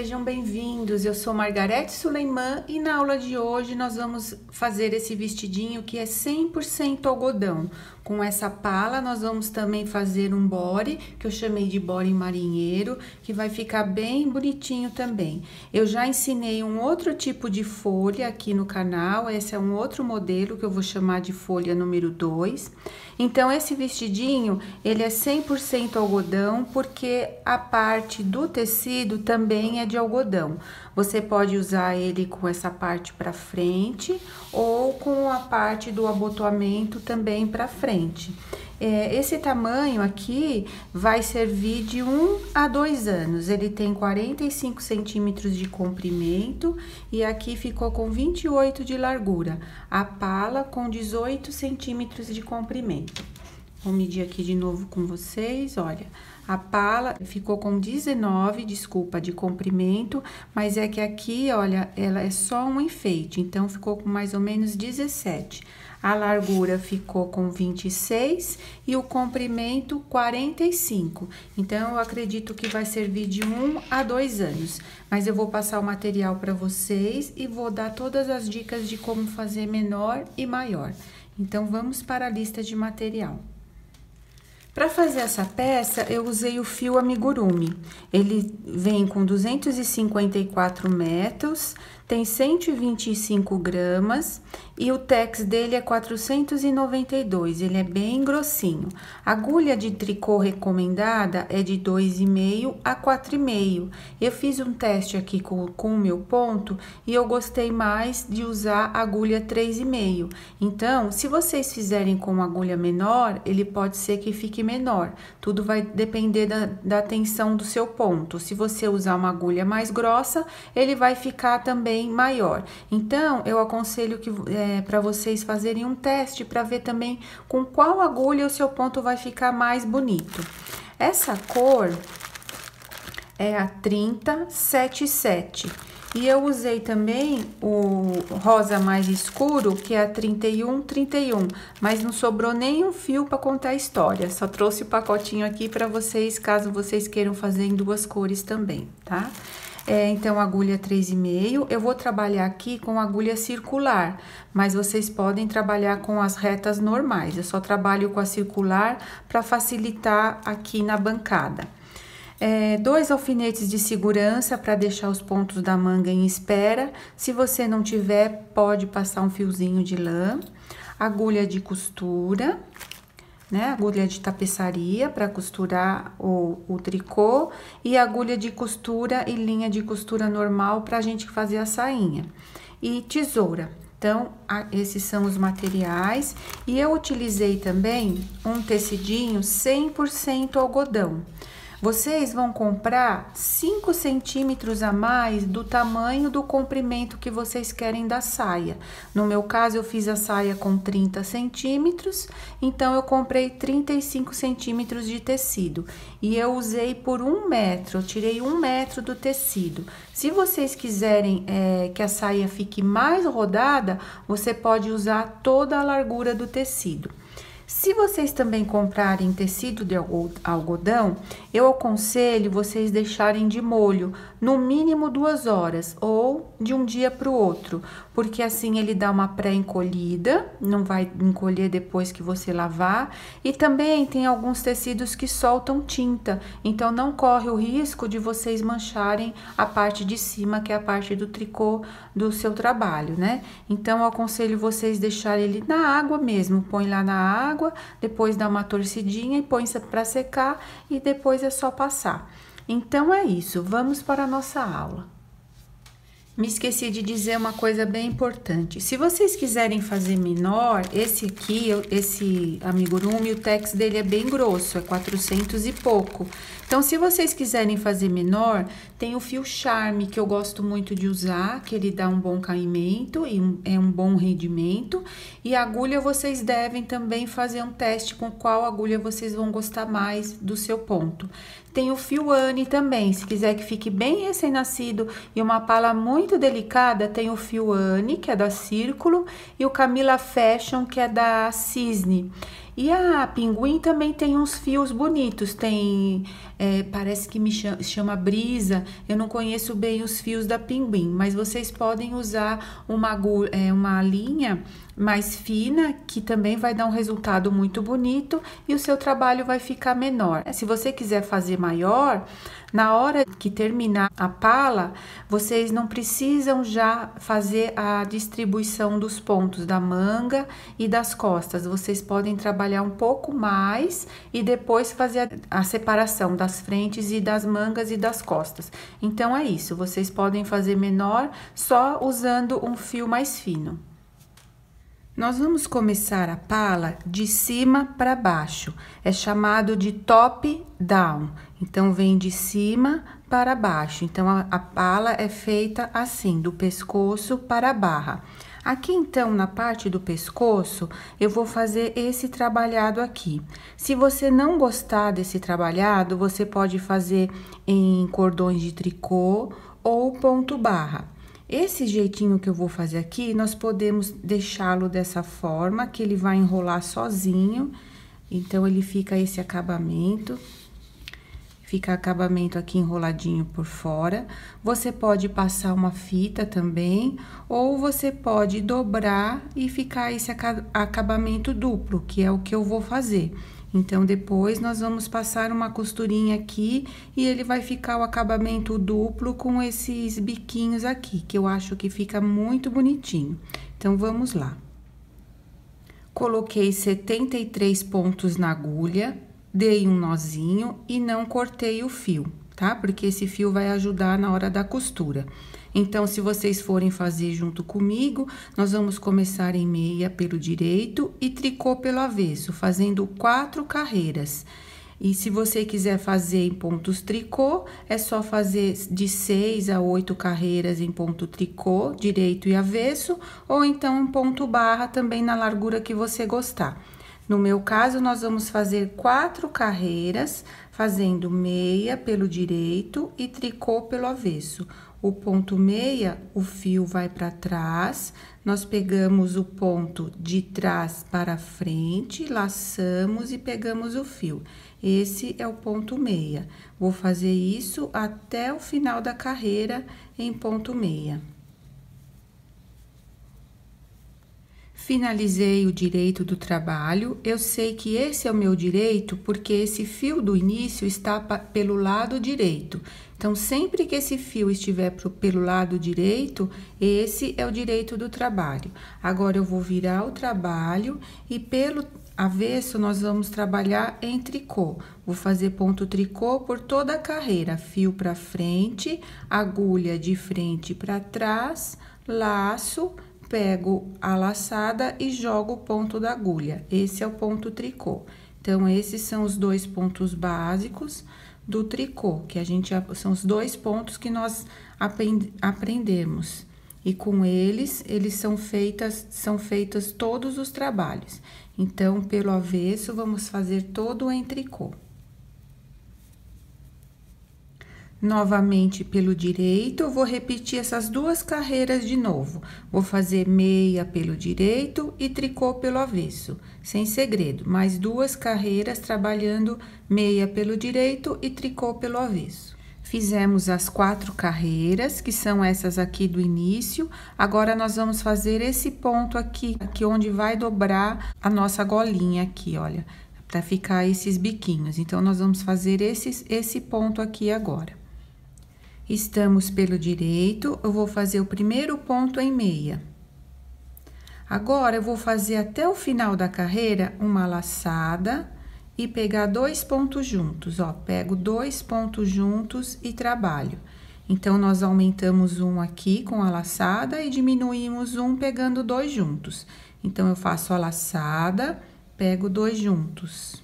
sejam bem-vindos. Eu sou Margarete Suleiman e na aula de hoje nós vamos fazer esse vestidinho que é 100% algodão. Com essa pala nós vamos também fazer um body, que eu chamei de body marinheiro, que vai ficar bem bonitinho também. Eu já ensinei um outro tipo de folha aqui no canal, esse é um outro modelo que eu vou chamar de folha número 2. Então, esse vestidinho, ele é 100% algodão, porque a parte do tecido também é de algodão. Você pode usar ele com essa parte pra frente ou com a parte do abotoamento também pra frente. Esse tamanho aqui vai servir de 1 a 2 anos. Ele tem 45 centímetros de comprimento e aqui ficou com 28 de largura. A pala com 18 centímetros de comprimento. Vou medir aqui de novo com vocês, olha. A pala ficou com 19, desculpa, de comprimento, mas é que aqui, olha, ela é só um enfeite, então ficou com mais ou menos 17. A largura ficou com 26 e o comprimento 45. Então, eu acredito que vai servir de 1 a 2 anos. Mas eu vou passar o material para vocês e vou dar todas as dicas de como fazer menor e maior. Então, vamos para a lista de material. Para fazer essa peça, eu usei o fio amigurumi. Ele vem com 254 metros, tem 125 gramas e o tex dele é 492, ele é bem grossinho. A agulha de tricô recomendada é de 2,5 a 4,5. Eu fiz um teste aqui com o meu ponto e eu gostei mais de usar a agulha 3,5. Então, se vocês fizerem com agulha menor, ele pode ser que fique menor. Tudo vai depender da tensão do seu ponto. Se você usar uma agulha mais grossa, ele vai ficar também maior. Então, eu aconselho que para vocês fazerem um teste para ver também com qual agulha o seu ponto vai ficar mais bonito. Essa cor é a 3077. E eu usei também o rosa mais escuro, que é a 3131, mas não sobrou nenhum fio para contar a história. Só trouxe o pacotinho aqui para vocês, caso vocês queiram fazer em duas cores também, tá? Então, agulha 3,5. Eu vou trabalhar aqui com agulha circular, mas vocês podem trabalhar com as retas normais. Eu só trabalho com a circular para facilitar aqui na bancada. 2 alfinetes de segurança para deixar os pontos da manga em espera. Se você não tiver, pode passar um fiozinho de lã. Agulha de costura, né? Agulha de tapeçaria para costurar o tricô. E agulha de costura e linha de costura normal para a gente fazer a sainha. E tesoura. Então, esses são os materiais. E eu utilizei também um tecidinho 100% algodão. Vocês vão comprar 5 centímetros a mais do tamanho do comprimento que vocês querem da saia. No meu caso, eu fiz a saia com 30 centímetros, então eu comprei 35 centímetros de tecido. E eu usei por 1 metro, eu tirei 1 metro do tecido. Se vocês quiserem que a saia fique mais rodada, você pode usar toda a largura do tecido. Se vocês também comprarem tecido de algodão, eu aconselho vocês deixarem de molho no mínimo 2 horas ou de um dia para o outro, porque assim ele dá uma pré-encolhida, não vai encolher depois que você lavar. E também tem alguns tecidos que soltam tinta, então não corre o risco de vocês mancharem a parte de cima, que é a parte do tricô do seu trabalho, né? Então, eu aconselho vocês deixarem ele na água mesmo, põe lá na água, depois dá uma torcidinha e põe para secar e depois é só passar. Então, é isso, vamos para a nossa aula. Me esqueci de dizer uma coisa bem importante. Se vocês quiserem fazer menor, esse aqui, esse amigurumi, o tex dele é bem grosso, é 400 e pouco. Então, se vocês quiserem fazer menor, tem o fio charme, que eu gosto muito de usar, que ele dá um bom caimento e é um bom rendimento. E a agulha, vocês devem também fazer um teste com qual agulha vocês vão gostar mais do seu ponto. Tem o fio Anne também, se quiser que fique bem recém-nascido e uma pala muito delicada, tem o fio Anne, que é da Círculo, e o Camila Fashion, que é da Cisne. E a Pinguim também tem uns fios bonitos, tem, parece que chama Brisa, eu não conheço bem os fios da Pinguim, mas vocês podem usar uma linha mais fina, que também vai dar um resultado muito bonito e o seu trabalho vai ficar menor. Se você quiser fazer maior, na hora que terminar a pala, vocês não precisam já fazer a distribuição dos pontos da manga e das costas. Vocês podem trabalhar um pouco mais e depois fazer a separação das frentes e das mangas e das costas. Então, é isso. Vocês podem fazer menor só usando um fio mais fino. Nós vamos começar a pala de cima para baixo, é chamado de top down, então vem de cima para baixo. Então, a pala é feita assim, do pescoço para a barra. Aqui, então, na parte do pescoço, eu vou fazer esse trabalhado aqui. Se você não gostar desse trabalhado, você pode fazer em cordões de tricô ou ponto barra. Esse jeitinho que eu vou fazer aqui, nós podemos deixá-lo dessa forma, que ele vai enrolar sozinho. Então, ele fica esse acabamento. Fica acabamento aqui enroladinho por fora. Você pode passar uma fita também, ou você pode dobrar e ficar esse acabamento duplo, que é o que eu vou fazer. Então, depois, nós vamos passar uma costurinha aqui e ele vai ficar o acabamento duplo com esses biquinhos aqui, que eu acho que fica muito bonitinho. Então, vamos lá. Coloquei 73 pontos na agulha, dei um nozinho e não cortei o fio, tá? Porque esse fio vai ajudar na hora da costura. Então, se vocês forem fazer junto comigo, nós vamos começar em meia pelo direito e tricô pelo avesso, fazendo 4 carreiras. E se você quiser fazer em pontos tricô, é só fazer de 6 a 8 carreiras em ponto tricô, direito e avesso, ou então um ponto barra também na largura que você gostar. No meu caso, nós vamos fazer 4 carreiras, fazendo meia pelo direito e tricô pelo avesso. O ponto meia, o fio vai para trás, nós pegamos o ponto de trás para frente, laçamos e pegamos o fio. Esse é o ponto meia. Vou fazer isso até o final da carreira em ponto meia. Finalizei o direito do trabalho. Eu sei que esse é o meu direito porque esse fio do início está pelo lado direito. Então, sempre que esse fio estiver pelo lado direito, esse é o direito do trabalho. Agora, eu vou virar o trabalho e pelo avesso nós vamos trabalhar em tricô. Vou fazer ponto tricô por toda a carreira, fio para frente, agulha de frente para trás, laço, pego a laçada e jogo o ponto da agulha. Esse é o ponto tricô. Então, esses são os 2 pontos básicos do tricô, que são os 2 pontos que nós aprendemos. E com eles são feitos todos os trabalhos. Então, pelo avesso, vamos fazer todo em tricô. Novamente, pelo direito, eu vou repetir essas 2 carreiras de novo. Vou fazer meia pelo direito e tricô pelo avesso, sem segredo. Mais 2 carreiras trabalhando meia pelo direito e tricô pelo avesso. Fizemos as 4 carreiras, que são essas aqui do início. Agora, nós vamos fazer esse ponto aqui onde vai dobrar a nossa golinha aqui, olha, para ficar esses biquinhos. Então, nós vamos fazer esse ponto aqui agora. Estamos pelo direito, eu vou fazer o primeiro ponto em meia. Agora, eu vou fazer até o final da carreira uma laçada e pegar 2 pontos juntos, ó. Pego 2 pontos juntos e trabalho. Então, nós aumentamos um aqui com a laçada e diminuímos um pegando 2 juntos. Então, eu faço a laçada, pego 2 juntos.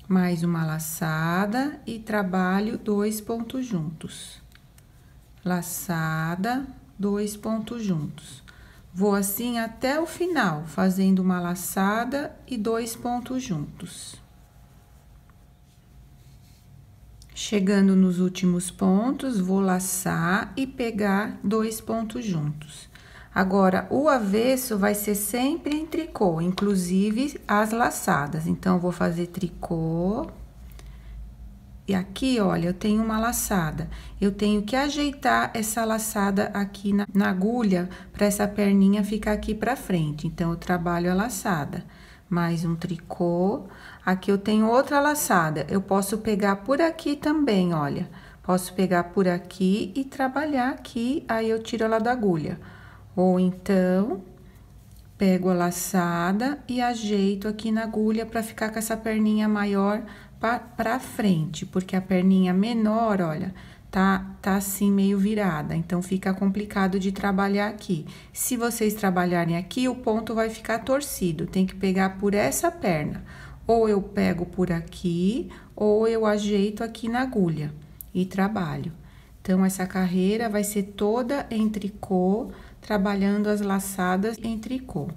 Mais uma laçada e trabalho 2 pontos juntos. Laçada, 2 pontos juntos. Vou assim até o final, fazendo uma laçada e 2 pontos juntos. Chegando nos últimos pontos, vou laçar e pegar 2 pontos juntos. Agora, o avesso vai ser sempre em tricô, inclusive as laçadas. Então, vou fazer tricô, E aqui, olha, eu tenho uma laçada. Eu tenho que ajeitar essa laçada aqui na agulha para essa perninha ficar aqui pra frente. Então, eu trabalho a laçada. Mais um tricô. Aqui eu tenho outra laçada. Eu posso pegar por aqui também, olha. Posso pegar por aqui e trabalhar aqui, aí eu tiro ela da agulha. Ou então, pego a laçada e ajeito aqui na agulha para ficar com essa perninha maior pra frente, porque a perninha menor, olha, tá assim meio virada, então fica complicado de trabalhar aqui. Se vocês trabalharem aqui, o ponto vai ficar torcido, tem que pegar por essa perna. Ou eu pego por aqui, ou eu ajeito aqui na agulha e trabalho. Então, essa carreira vai ser toda em tricô, trabalhando as laçadas em tricô.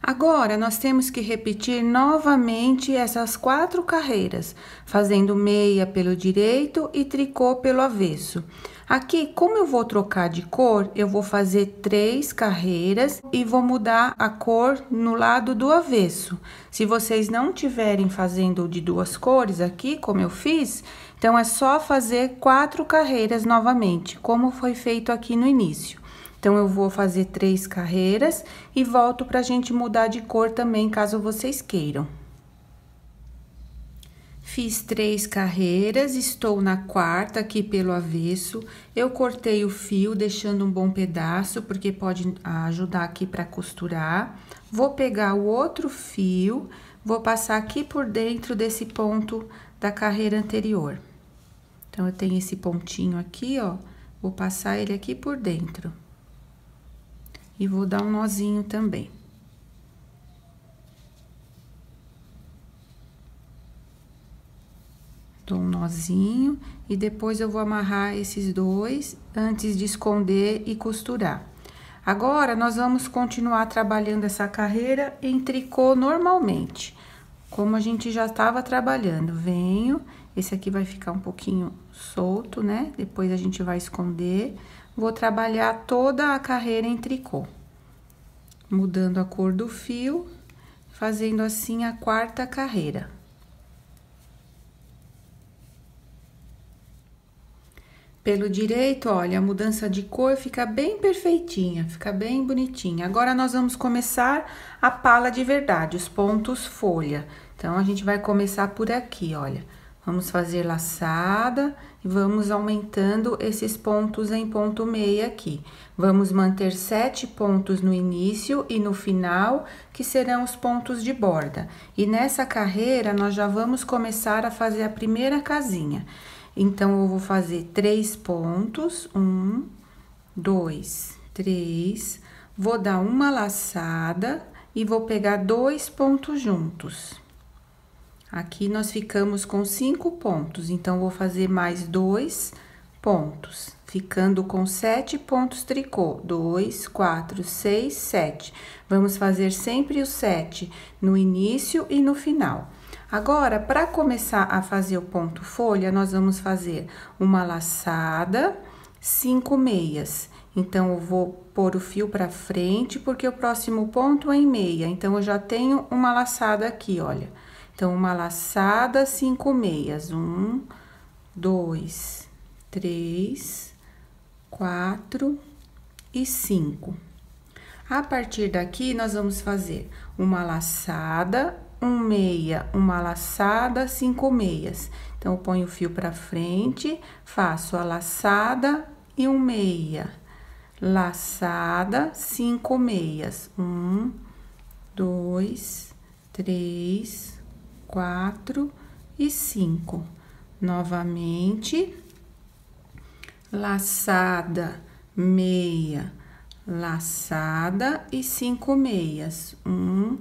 Agora, nós temos que repetir novamente essas 4 carreiras, fazendo meia pelo direito e tricô pelo avesso. Aqui, como eu vou trocar de cor, eu vou fazer 3 carreiras e vou mudar a cor no lado do avesso. Se vocês não tiverem fazendo de 2 cores aqui, como eu fiz, então é só fazer 4 carreiras novamente, como foi feito aqui no início. Então, eu vou fazer 3 carreiras e volto pra gente mudar de cor também, caso vocês queiram. Fiz 3 carreiras, estou na 4ª aqui pelo avesso. Eu cortei o fio, deixando um bom pedaço, porque pode ajudar aqui pra costurar. Vou pegar o outro fio, vou passar aqui por dentro desse ponto da carreira anterior. Então, eu tenho esse pontinho aqui, ó, vou passar ele aqui por dentro. E vou dar um nozinho também. Dou um nozinho e depois eu vou amarrar esses 2 antes de esconder e costurar. Agora, nós vamos continuar trabalhando essa carreira em tricô normalmente, como a gente já estava trabalhando. Venho, esse aqui vai ficar um pouquinho solto, né? Depois a gente vai esconder. Vou trabalhar toda a carreira em tricô, mudando a cor do fio, fazendo assim a 4ª carreira. Pelo direito, olha, a mudança de cor fica bem perfeitinha, fica bem bonitinha. Agora, nós vamos começar a pala de verdade, os pontos folha. Então, a gente vai começar por aqui, olha. Vamos fazer laçada e vamos aumentando esses pontos em ponto meia aqui. Vamos manter 7 pontos no início e no final, que serão os pontos de borda. E nessa carreira, nós já vamos começar a fazer a primeira casinha. Então, eu vou fazer 3 pontos, 1, 2, 3, vou dar uma laçada e vou pegar 2 pontos juntos. Aqui, nós ficamos com 5 pontos, então, vou fazer mais 2 pontos, ficando com 7 pontos tricô. 2, 4, 6, 7. Vamos fazer sempre os 7 no início e no final. Agora, para começar a fazer o ponto folha, nós vamos fazer uma laçada, 5 meias. Então, eu vou pôr o fio pra frente, porque o próximo ponto é em meia. Então, eu já tenho uma laçada aqui, olha. Então, uma laçada, 5 meias. 1, 2, 3, 4 e 5. A partir daqui, nós vamos fazer uma laçada, 1 meia, uma laçada, 5 meias. Então, eu ponho o fio pra frente, faço a laçada e 1 meia. Laçada, 5 meias. 1, 2, 3, 4 e 5. Novamente, laçada, meia, laçada e 5 meias. 1,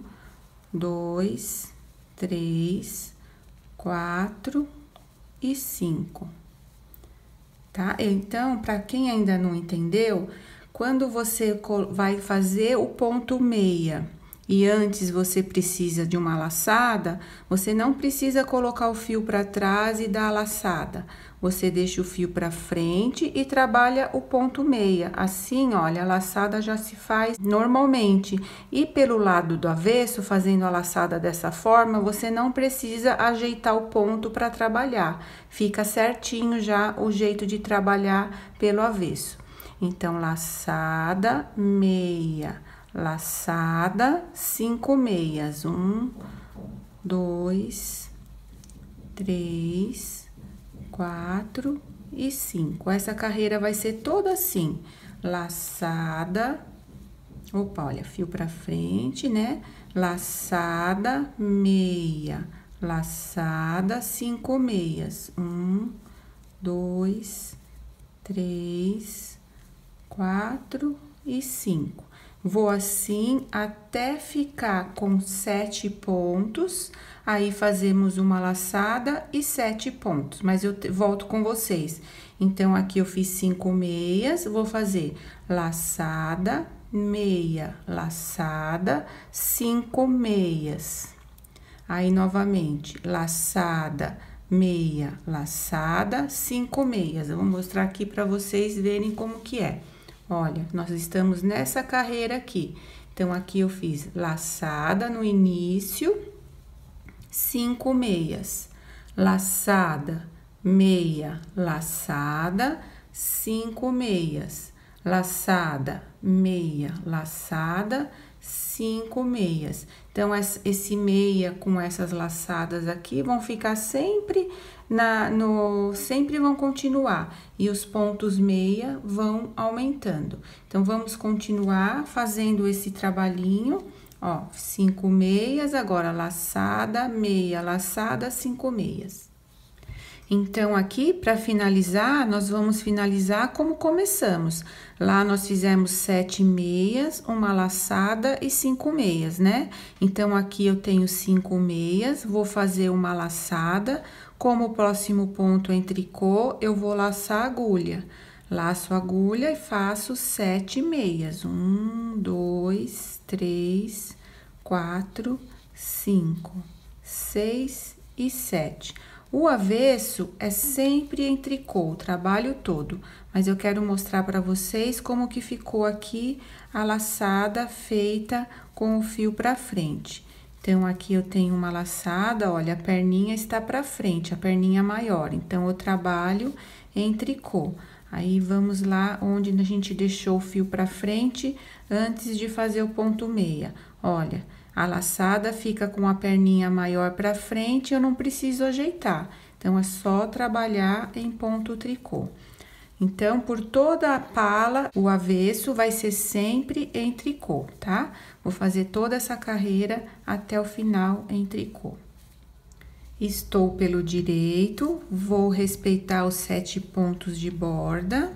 2, 3, 4 e 5. Tá? Então, para quem ainda não entendeu, quando você vai fazer o ponto meia e antes você precisa de uma laçada, você não precisa colocar o fio para trás e dar a laçada. Você deixa o fio para frente e trabalha o ponto meia. Assim, olha, a laçada já se faz normalmente. E pelo lado do avesso, fazendo a laçada dessa forma, você não precisa ajeitar o ponto para trabalhar. Fica certinho já o jeito de trabalhar pelo avesso. Então, laçada, meia, laçada, 5 meias. 1, 2, 3, 4 e 5. Essa carreira vai ser toda assim, laçada, opa, olha, fio pra frente, né? Laçada, meia, laçada, 5 meias. 1, 2, 3, 4 e 5. Vou assim até ficar com 7 pontos, aí fazemos uma laçada e 7 pontos, mas eu volto com vocês. Então, aqui eu fiz 5 meias, vou fazer laçada, meia, laçada, 5 meias. Aí, novamente, laçada, meia, laçada, 5 meias. Eu vou mostrar aqui para vocês verem como que é. Olha, nós estamos nessa carreira aqui. Então, aqui eu fiz laçada no início, 5 meias, laçada, meia, laçada, 5 meias, laçada, meia, laçada, 5 meias. Então, esse meia com essas laçadas aqui vão ficar sempre sempre vão continuar. E os pontos meia vão aumentando. Então, vamos continuar fazendo esse trabalhinho, ó, 5 meias, agora laçada, meia, laçada, 5 meias. Então, aqui, para finalizar, nós vamos finalizar como começamos. Lá, nós fizemos 7 meias, uma laçada e 5 meias, né? Então, aqui eu tenho 5 meias, vou fazer uma laçada. Como o próximo ponto é em tricô, eu vou laçar a agulha. Laço a agulha e faço 7 meias. 1, 2, 3, 4, 5, 6 e 7. O avesso é sempre em tricô, o trabalho todo, mas eu quero mostrar para vocês como que ficou aqui a laçada feita com o fio para frente. Então, aqui eu tenho uma laçada, olha, a perninha está para frente, a perninha maior, então, eu trabalho em tricô. Aí, vamos lá onde a gente deixou o fio para frente antes de fazer o ponto meia. Olha, a laçada fica com a perninha maior para frente, eu não preciso ajeitar. Então, é só trabalhar em ponto tricô. Então, por toda a pala, o avesso vai ser sempre em tricô, tá? Vou fazer toda essa carreira até o final em tricô. Estou pelo direito, vou respeitar os 7 pontos de borda.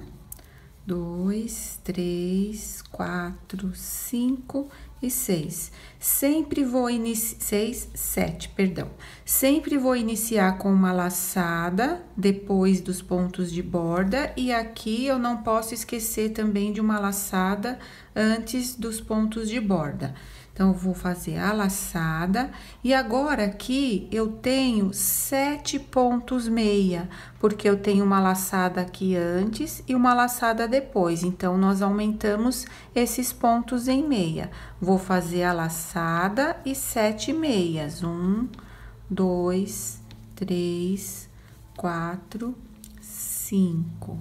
2, 3, 4, 5 e 6. Sempre vou iniciar, 6, 7, perdão. Sempre vou iniciar com uma laçada depois dos pontos de borda e aqui eu não posso esquecer também de uma laçada antes dos pontos de borda. Então, eu vou fazer a laçada e agora aqui eu tenho 7 pontos meia, porque eu tenho uma laçada aqui antes e uma laçada depois. Então, nós aumentamos esses pontos em meia. Vou fazer a laçada e 7 meias. 1, 2, 3, 4, 5,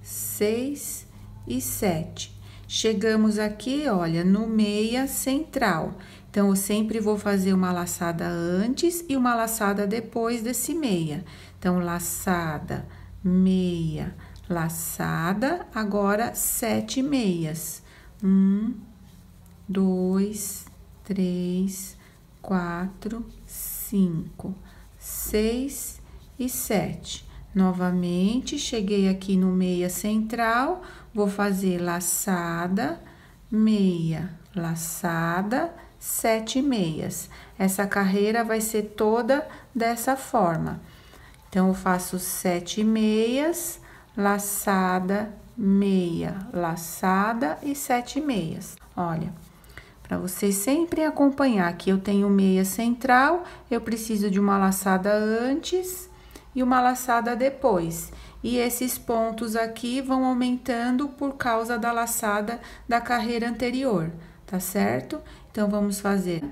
6 e 7. Chegamos aqui, olha, no meia central. Então, eu sempre vou fazer uma laçada antes e uma laçada depois desse meia. Então, laçada, meia, laçada, agora 7 meias. 1, 2, 3, 4, 5, 6 e 7. Novamente, cheguei aqui no meia central, vou fazer laçada, meia, laçada, 7 meias. Essa carreira vai ser toda dessa forma. Então, eu faço 7 meias, laçada, meia, laçada e 7 meias. Olha, para vocês sempre acompanhar. Aqui eu tenho meia central, eu preciso de uma laçada antes e uma laçada depois. E esses pontos aqui vão aumentando por causa da laçada da carreira anterior, tá certo? Então, vamos fazer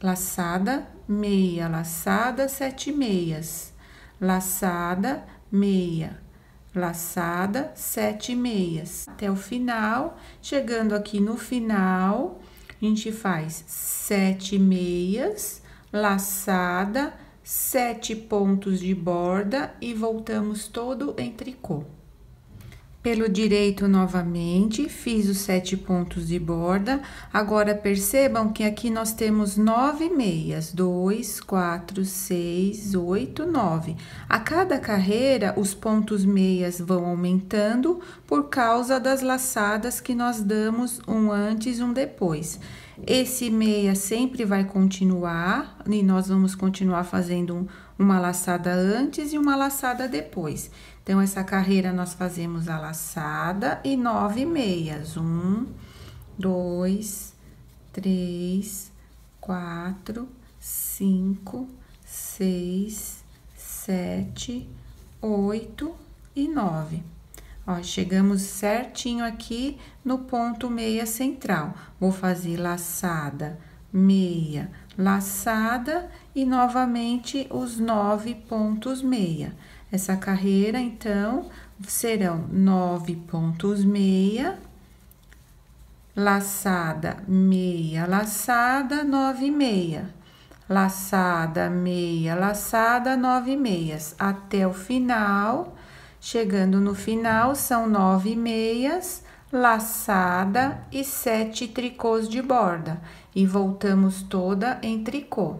laçada, meia, laçada, 7 meias, laçada, meia, laçada, 7 meias, até o final. Chegando aqui no final, a gente faz 7 meias, laçada, 7 pontos de borda e voltamos todo em tricô. Pelo direito, novamente, fiz os 7 pontos de borda. Agora, percebam que aqui nós temos 9 meias. 2, 4, 6, 8, 9. A cada carreira, os pontos meias vão aumentando por causa das laçadas que nós damos um antes, um depois. Esse meia sempre vai continuar, e nós vamos continuar fazendo uma laçada antes e uma laçada depois. Então, essa carreira nós fazemos a laçada e 9 meias. 1, 2, 3, 4, 5, 6, 7, 8 e 9. Ó, chegamos certinho aqui no ponto meia central. Vou fazer laçada, meia, laçada e novamente os 9 pontos meia. Essa carreira, então, serão 9 pontos meia, laçada, meia, laçada, 9 meia, laçada, meia, laçada, 9 meias, até o final. Chegando no final, são 9 meias, laçada e 7 tricôs de borda. E voltamos toda em tricô.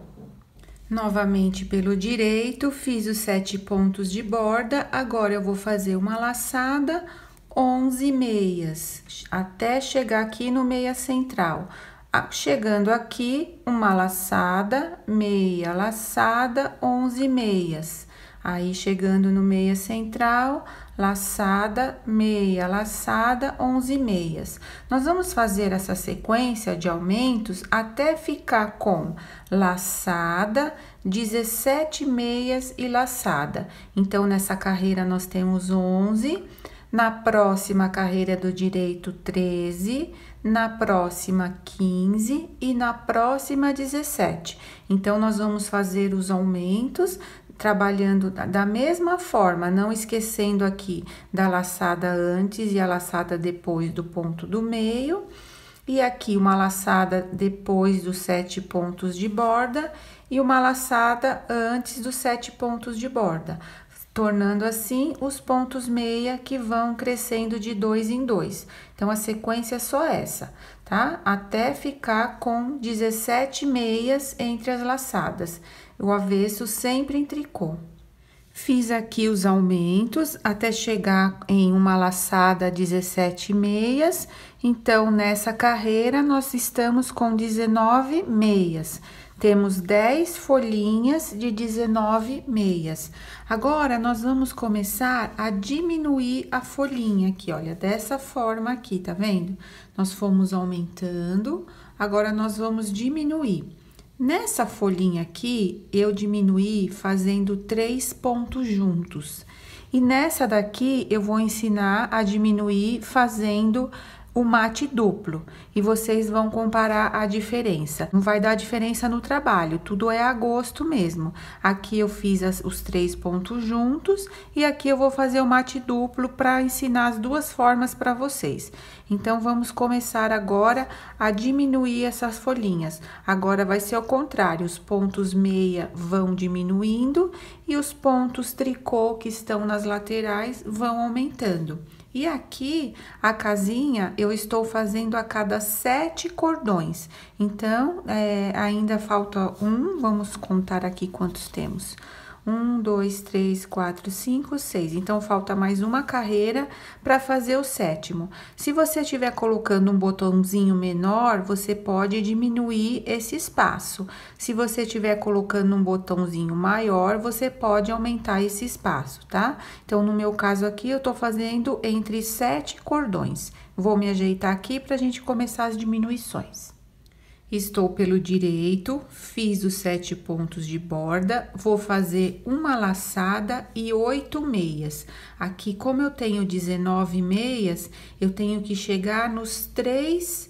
Novamente, pelo direito, fiz os 7 pontos de borda. Agora, eu vou fazer uma laçada, 11 meias, até chegar aqui no meia central. Chegando aqui, uma laçada, meia, laçada, 11 meias. Aí, chegando no meia central, laçada, meia, laçada, 11 meias. Nós vamos fazer essa sequência de aumentos até ficar com laçada, 17 meias e laçada. Então, nessa carreira, nós temos 11, na próxima carreira do direito, 13, na próxima, 15 e na próxima, 17. Então, nós vamos fazer os aumentos trabalhando da mesma forma, não esquecendo aqui da laçada antes e a laçada depois do ponto do meio. E aqui uma laçada depois dos 7 pontos de borda e uma laçada antes dos 7 pontos de borda, tornando assim os pontos meia que vão crescendo de 2 em 2. Então, a sequência é só essa, tá? Até ficar com 17 meias entre as laçadas. O avesso sempre em tricô. Fiz aqui os aumentos até chegar em uma laçada 17 meias. Então, nessa carreira, nós estamos com 19 meias. Temos 10 folhinhas de 19 meias. Agora, nós vamos começar a diminuir a folhinha aqui, olha, dessa forma aqui, tá vendo? Nós fomos aumentando, agora nós vamos diminuir. Nessa folhinha aqui, eu diminuí fazendo 3 pontos juntos. E nessa daqui, eu vou ensinar a diminuir fazendo o mate duplo. E vocês vão comparar a diferença. Não vai dar diferença no trabalho, tudo é a gosto mesmo. Aqui eu fiz os 3 pontos juntos e aqui eu vou fazer o mate duplo para ensinar as duas formas para vocês. Então, vamos começar agora a diminuir essas folhinhas. Agora, vai ser o contrário, os pontos meia vão diminuindo e os pontos tricô que estão nas laterais vão aumentando. E aqui, a casinha, eu estou fazendo a cada 7 cordões. Então, ainda falta um, vamos contar aqui quantos temos. 1, 2, 3, 4, 5, 6. Então, falta mais uma carreira para fazer o 7º. Se você estiver colocando um botãozinho menor, você pode diminuir esse espaço. Se você estiver colocando um botãozinho maior, você pode aumentar esse espaço, tá? Então, no meu caso aqui, eu tô fazendo entre 7 cordões. Vou me ajeitar aqui pra gente começar as diminuições. Estou pelo direito, fiz os 7 pontos de borda, vou fazer uma laçada e 8 meias. Aqui, como eu tenho 19 meias, eu tenho que chegar nos 3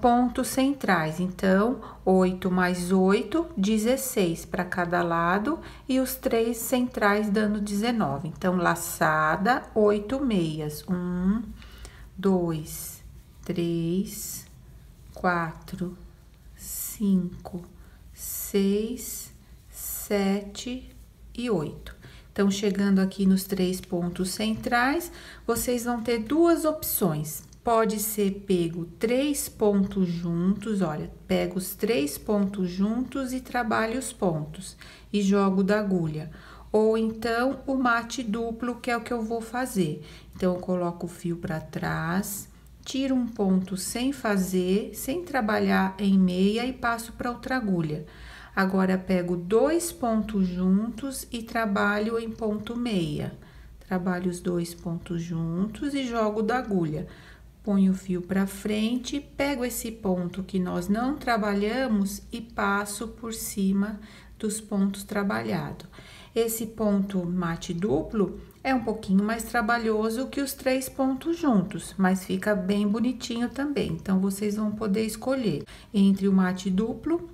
pontos centrais. Então, 8 mais 8, 16 para cada lado e os 3 centrais dando 19. Então, laçada, 8 meias. 1, 2, 3, 4, 5, 6, 7 e 8. Então, chegando aqui nos 3 pontos centrais, vocês vão ter duas opções. Pode ser pego 3 pontos juntos, olha, pego os 3 pontos juntos e trabalho os pontos e jogo da agulha. Ou então, o mate duplo, que é o que eu vou fazer. Então, eu coloco o fio para trás, tiro um ponto sem fazer, sem trabalhar em meia e passo para outra agulha. Agora, pego 2 pontos juntos e trabalho em ponto meia. Trabalho os 2 pontos juntos e jogo da agulha. Ponho o fio para frente, pego esse ponto que nós não trabalhamos e passo por cima dos pontos trabalhados. Esse ponto mate duplo é um pouquinho mais trabalhoso que os 3 pontos juntos, mas fica bem bonitinho também. Então, vocês vão poder escolher entre o mate duplo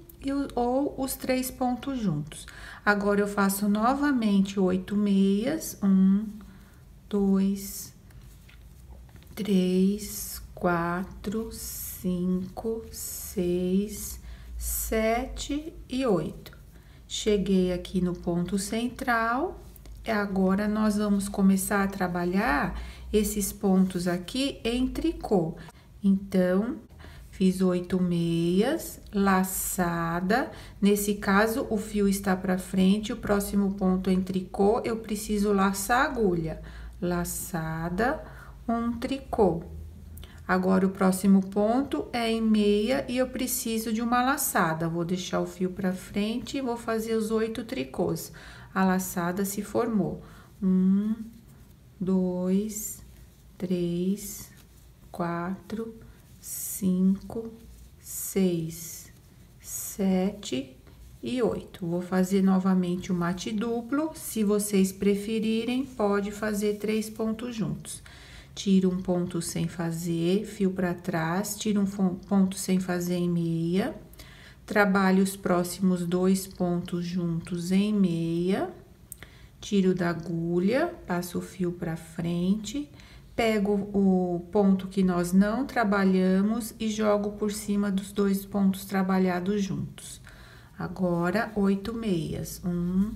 ou os 3 pontos juntos. Agora, eu faço novamente 8 meias. 1, 2, 3, 4, 5, 6, 7 e 8. Cheguei aqui no ponto central. Agora, nós vamos começar a trabalhar esses pontos aqui em tricô. Então, fiz 8 meias, laçada. Nesse caso, o fio está para frente, o próximo ponto em tricô, eu preciso laçar a agulha. Laçada, um tricô. Agora, o próximo ponto é em meia e eu preciso de uma laçada. Vou deixar o fio para frente e vou fazer os 8 tricôs. A laçada se formou. 1, 2, 3, 4, 5, 6, 7 e 8. Vou fazer novamente o mate duplo. Se vocês preferirem, pode fazer 3 pontos juntos. Tiro um ponto sem fazer, fio para trás, tiro um ponto sem fazer em meia, trabalho os próximos 2 pontos juntos em meia, tiro da agulha, passo o fio para frente, pego o ponto que nós não trabalhamos e jogo por cima dos 2 pontos trabalhados juntos. Agora, 8 meias. 1,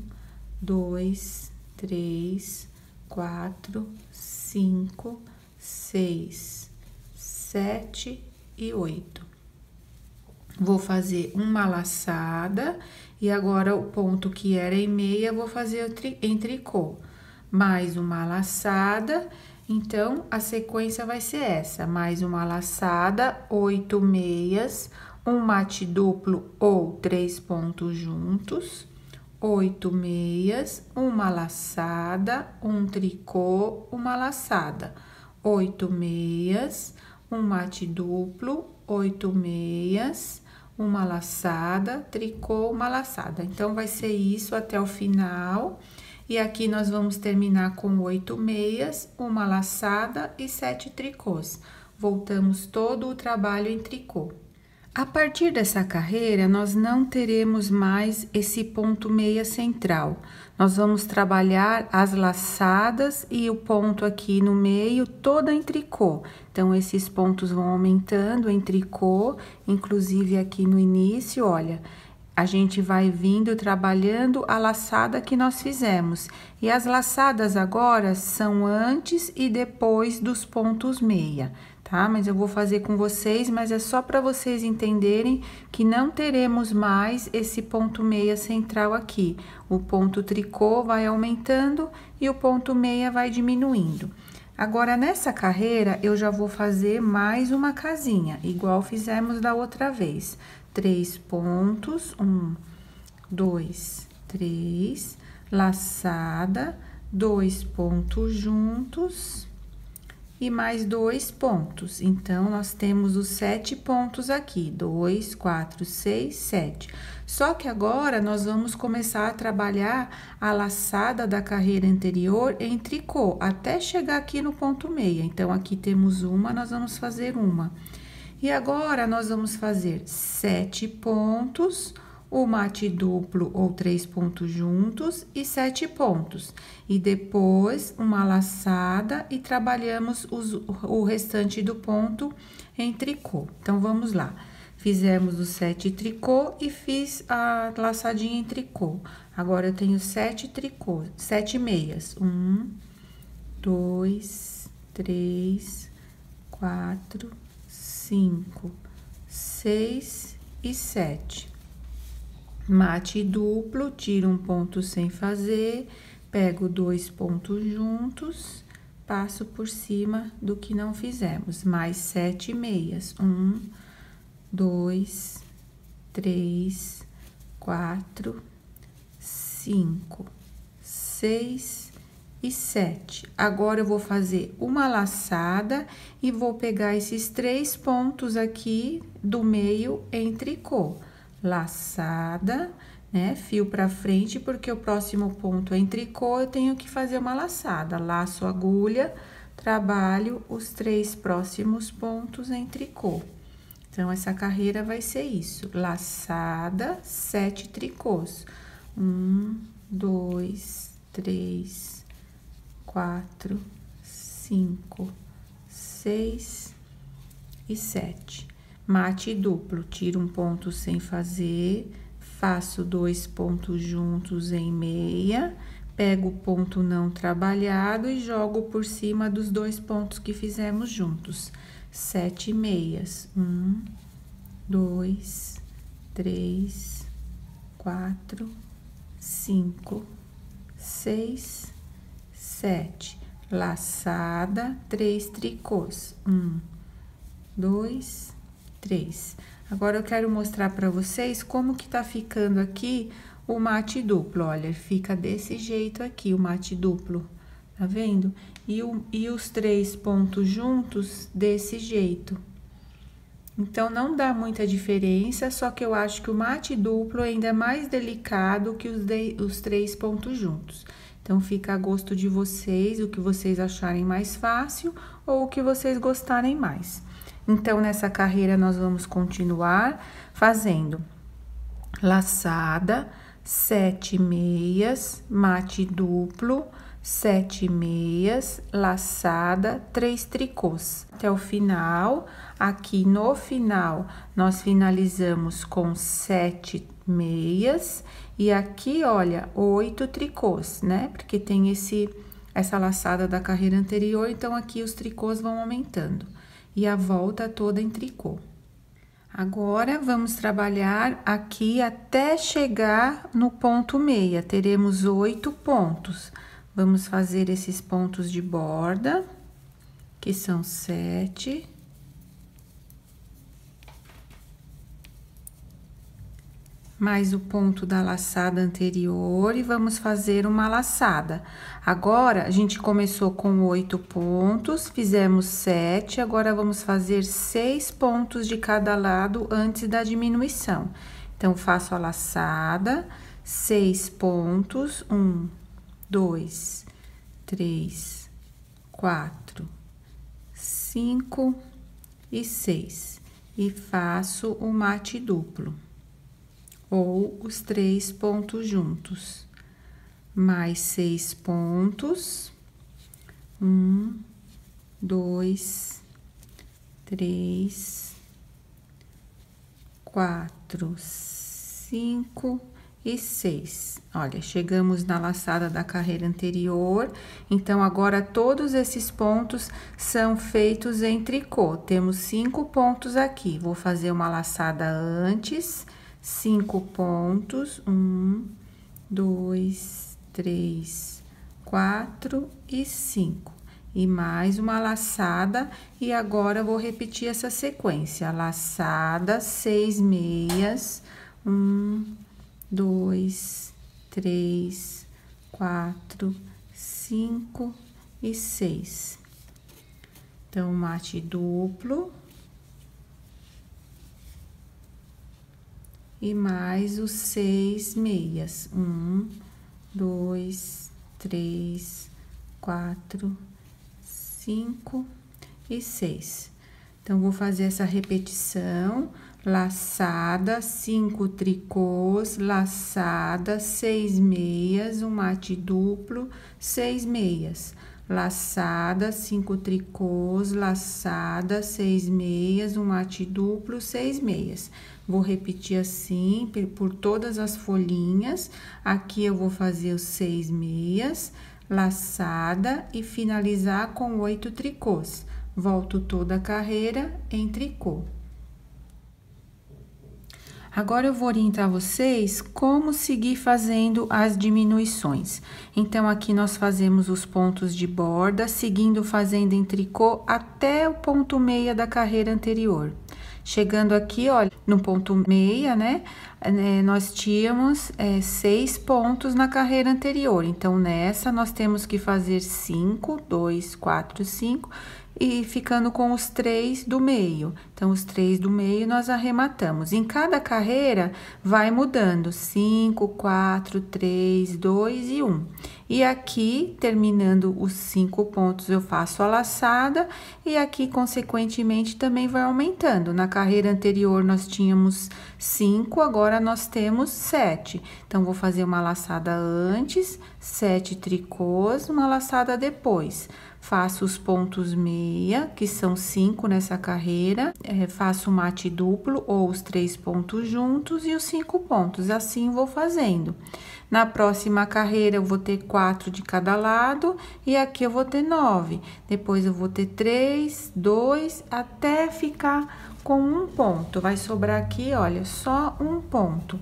2, 3, 4, 5, 6, 7 e 8. Vou fazer uma laçada e agora o ponto que era em meia, vou fazer em tricô. Mais uma laçada, então, a sequência vai ser essa. Mais uma laçada, 8 meias, um mate duplo ou 3 pontos juntos. 8 meias, uma laçada, um tricô, uma laçada. 8 meias, um mate duplo, 8 meias, uma laçada, tricô, uma laçada. Então, vai ser isso até o final. E aqui, nós vamos terminar com 8 meias, uma laçada e 7 tricôs. Voltamos todo o trabalho em tricô. A partir dessa carreira, nós não teremos mais esse ponto meia central. Nós vamos trabalhar as laçadas e o ponto aqui no meio, toda em tricô. Então, esses pontos vão aumentando em tricô, inclusive aqui no início, olha, a gente vai vindo trabalhando a laçada que nós fizemos. E as laçadas agora são antes e depois dos pontos meia, tá? Mas eu vou fazer com vocês, mas é só para vocês entenderem que não teremos mais esse ponto meia central aqui. O ponto tricô vai aumentando e o ponto meia vai diminuindo. Agora, nessa carreira, eu já vou fazer mais uma casinha, igual fizemos da outra vez. 3 pontos, 1, 2, 3, laçada, 2 pontos juntos, e mais 2 pontos. Então, nós temos os 7 pontos aqui, 2, 4, 6, 7. Só que agora, nós vamos começar a trabalhar a laçada da carreira anterior em tricô, até chegar aqui no ponto meia. Então, aqui temos uma, nós vamos fazer uma. E agora, nós vamos fazer 7 pontos, o mate duplo ou 3 pontos juntos e 7 pontos. E depois, uma laçada e trabalhamos o restante do ponto em tricô. Então, vamos lá. Fizemos os 7 tricô e fiz a laçadinha em tricô. Agora, eu tenho 7 tricô, 7 meias. 1, 2, 3, 4, 5, 6 e 7. Mate duplo, tiro um ponto sem fazer, pego 2 pontos juntos, passo por cima do que não fizemos, mais 7 meias. 1, 2, 3, 4, 5, 6 e 7. Agora, eu vou fazer uma laçada e vou pegar esses 3 pontos aqui do meio em tricô. Laçada, né? Fio pra frente, porque o próximo ponto é em tricô, eu tenho que fazer uma laçada. Laço a agulha, trabalho os 3 próximos pontos em tricô. Então, essa carreira vai ser isso: laçada, 7 tricôs. 1, 2, 3, 4, 5, 6 e 7. Mate duplo, tiro um ponto sem fazer, faço 2 pontos juntos em meia, pego o ponto não trabalhado e jogo por cima dos 2 pontos que fizemos juntos. 7 meias. 1, 2, 3, 4, 5, 6, 7. Laçada, 3 tricôs. 1, 2, 3. Agora, eu quero mostrar pra vocês como que tá ficando aqui o mate duplo. Olha, fica desse jeito aqui, o mate duplo, tá vendo? E os 3 pontos juntos, desse jeito. Então, não dá muita diferença, só que eu acho que o mate duplo ainda é mais delicado que os 3 pontos juntos. Então, fica a gosto de vocês, o que vocês acharem mais fácil ou o que vocês gostarem mais. Então, nessa carreira, nós vamos continuar fazendo laçada, 7 meias, mate duplo, 7 meias, laçada, 3 tricôs. Até o final, aqui no final, nós finalizamos com 7 meias e aqui, olha, 8 tricôs, né? Porque tem essa laçada da carreira anterior, então aqui os tricôs vão aumentando. E a volta toda em tricô. Agora, vamos trabalhar aqui até chegar no ponto meia. Teremos 8 pontos. Vamos fazer esses pontos de borda, que são 7. Mais o ponto da laçada anterior e vamos fazer uma laçada. Agora, a gente começou com 8 pontos, fizemos 7, agora vamos fazer 6 pontos de cada lado antes da diminuição. Então, faço a laçada, 6 pontos, 1, 2, 3, 4, 5 e 6. E faço o mate duplo. Ou os 3 pontos juntos, mais 6 pontos, 1, 2, 3, 4, 5 e 6. Olha, chegamos na laçada da carreira anterior, então, agora, todos esses pontos são feitos em tricô. Temos 5 pontos aqui, vou fazer uma laçada antes, 5 pontos, 1, 2, 3, 4 e 5. E mais uma laçada, e agora vou repetir essa sequência. Laçada, 6 meias, 1, 2, 3, 4, 5 e 6. Então, mate duplo. E mais os 6 meias. 1, 2, 3, 4, 5 e 6. Então, vou fazer essa repetição, laçada, 5 tricôs, laçada, 6 meias, um mate duplo, 6 meias. Laçada, 5 tricôs, laçada, 6 meias, um mate duplo, 6 meias. Vou repetir assim por todas as folhinhas. Aqui eu vou fazer os 6 meias, laçada e finalizar com 8 tricôs. Volto toda a carreira em tricô. Agora, eu vou orientar vocês como seguir fazendo as diminuições. Então, aqui nós fazemos os pontos de borda, seguindo fazendo em tricô até o ponto meia da carreira anterior. Chegando aqui, olha, no ponto meia, né, nós tínhamos 6 pontos na carreira anterior. Então, nessa, nós temos que fazer 5, 2, 4, 5... e ficando com os 3 do meio. Então, os 3 do meio nós arrematamos. Em cada carreira, vai mudando: 5, 4, 3, 2 e 1. E aqui, terminando os 5 pontos, eu faço a laçada, e aqui, consequentemente, também vai aumentando. Na carreira anterior, nós tínhamos 5, agora nós temos 7. Então, vou fazer uma laçada antes, 7 tricôs, uma laçada depois. Faço os pontos meia, que são 5 nessa carreira, faço o mate duplo ou os 3 pontos juntos e os 5 pontos, assim vou fazendo. Na próxima carreira, eu vou ter 4 de cada lado e aqui eu vou ter 9. Depois, eu vou ter 3, 2, até ficar com um ponto. Vai sobrar aqui, olha, só um ponto.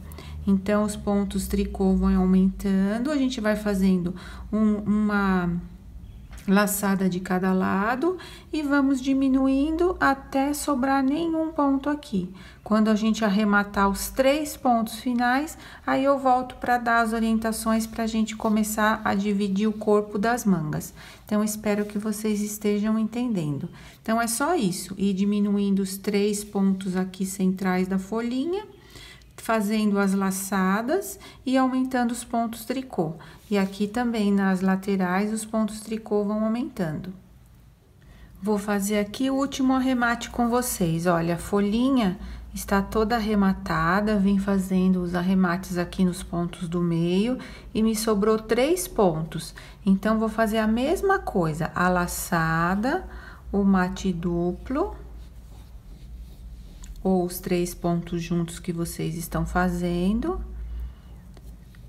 Então, os pontos tricô vão aumentando, a gente vai fazendo uma laçada de cada lado e vamos diminuindo até sobrar nenhum ponto aqui. Quando a gente arrematar os 3 pontos finais, aí eu volto para dar as orientações para a gente começar a dividir o corpo das mangas. Então, espero que vocês estejam entendendo. Então, é só isso, ir diminuindo os 3 pontos aqui centrais da folhinha, fazendo as laçadas e aumentando os pontos tricô. E aqui também, nas laterais, os pontos tricô vão aumentando. Vou fazer aqui o último arremate com vocês. Olha, a folhinha está toda arrematada, vim fazendo os arremates aqui nos pontos do meio e me sobrou 3 pontos. Então, vou fazer a mesma coisa, a laçada, o mate duplo, ou os 3 pontos juntos que vocês estão fazendo,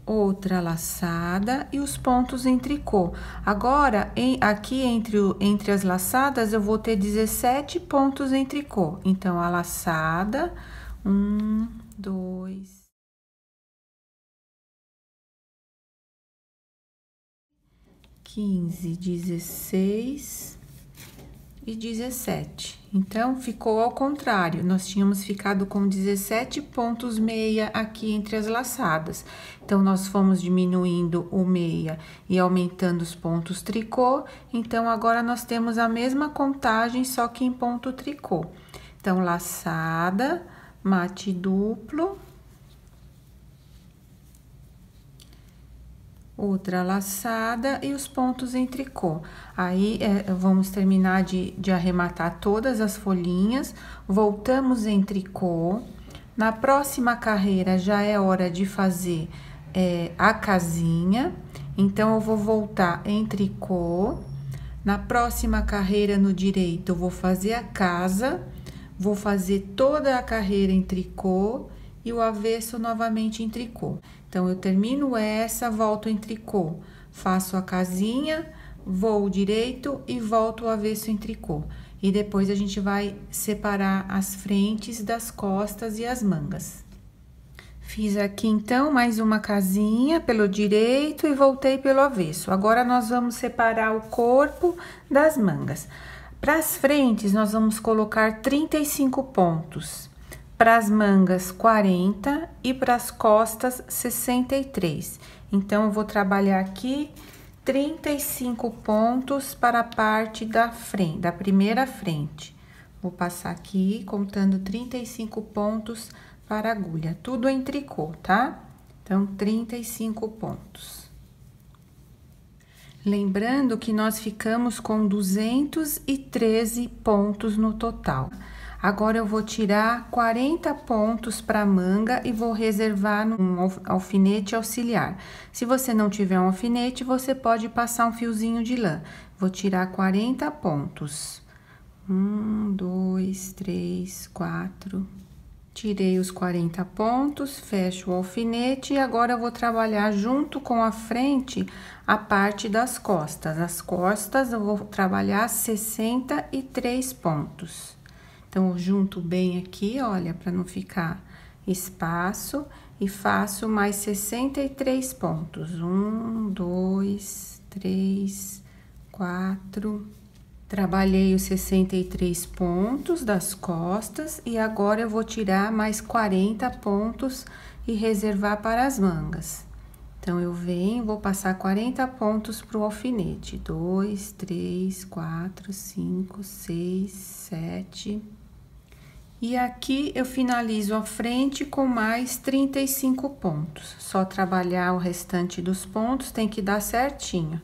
outra laçada e os pontos em tricô. Agora, aqui entre as laçadas, eu vou ter 17 pontos em tricô. Então, a laçada, 1, 2, 15, 16 e 17. Então, ficou ao contrário, nós tínhamos ficado com 17 pontos meia aqui entre as laçadas. Então, nós fomos diminuindo o meia e aumentando os pontos tricô. Então, agora nós temos a mesma contagem, só que em ponto tricô. Então, laçada, mate duplo, outra laçada e os pontos em tricô. Aí, vamos terminar de arrematar todas as folhinhas, voltamos em tricô. Na próxima carreira, já é hora de fazer a casinha, então, eu vou voltar em tricô. Na próxima carreira, no direito, eu vou fazer a casa, vou fazer toda a carreira em tricô e o avesso novamente em tricô. Então, eu termino essa, volto em tricô, faço a casinha, vou direito e volto o avesso em tricô. E depois, a gente vai separar as frentes das costas e as mangas. Fiz aqui, então, mais uma casinha pelo direito e voltei pelo avesso. Agora, nós vamos separar o corpo das mangas. Para as frentes, nós vamos colocar 35 pontos. Para as mangas, 40 e para as costas, 63. Então, eu vou trabalhar aqui 35 pontos para a parte da frente, da primeira frente. Vou passar aqui contando 35 pontos para a agulha, tudo em tricô, tá? Então, 35 pontos. Lembrando que nós ficamos com 213 pontos no total. Agora, eu vou tirar 40 pontos para a manga e vou reservar num alfinete auxiliar. Se você não tiver um alfinete, você pode passar um fiozinho de lã. Vou tirar 40 pontos. 1, 2, 3, 4. Tirei os 40 pontos, fecho o alfinete e agora eu vou trabalhar junto com a frente a parte das costas. As costas eu vou trabalhar 63 pontos. Então, eu junto bem aqui, olha, para não ficar espaço, e faço mais 63 pontos. 1, 2, 3, 4. Trabalhei os 63 pontos das costas e agora eu vou tirar mais 40 pontos e reservar para as mangas. Então, eu venho, vou passar 40 pontos pro alfinete. 2, 3, 4, 5, 6, 7... E aqui, eu finalizo a frente com mais 35 pontos. Só trabalhar o restante dos pontos, tem que dar certinho.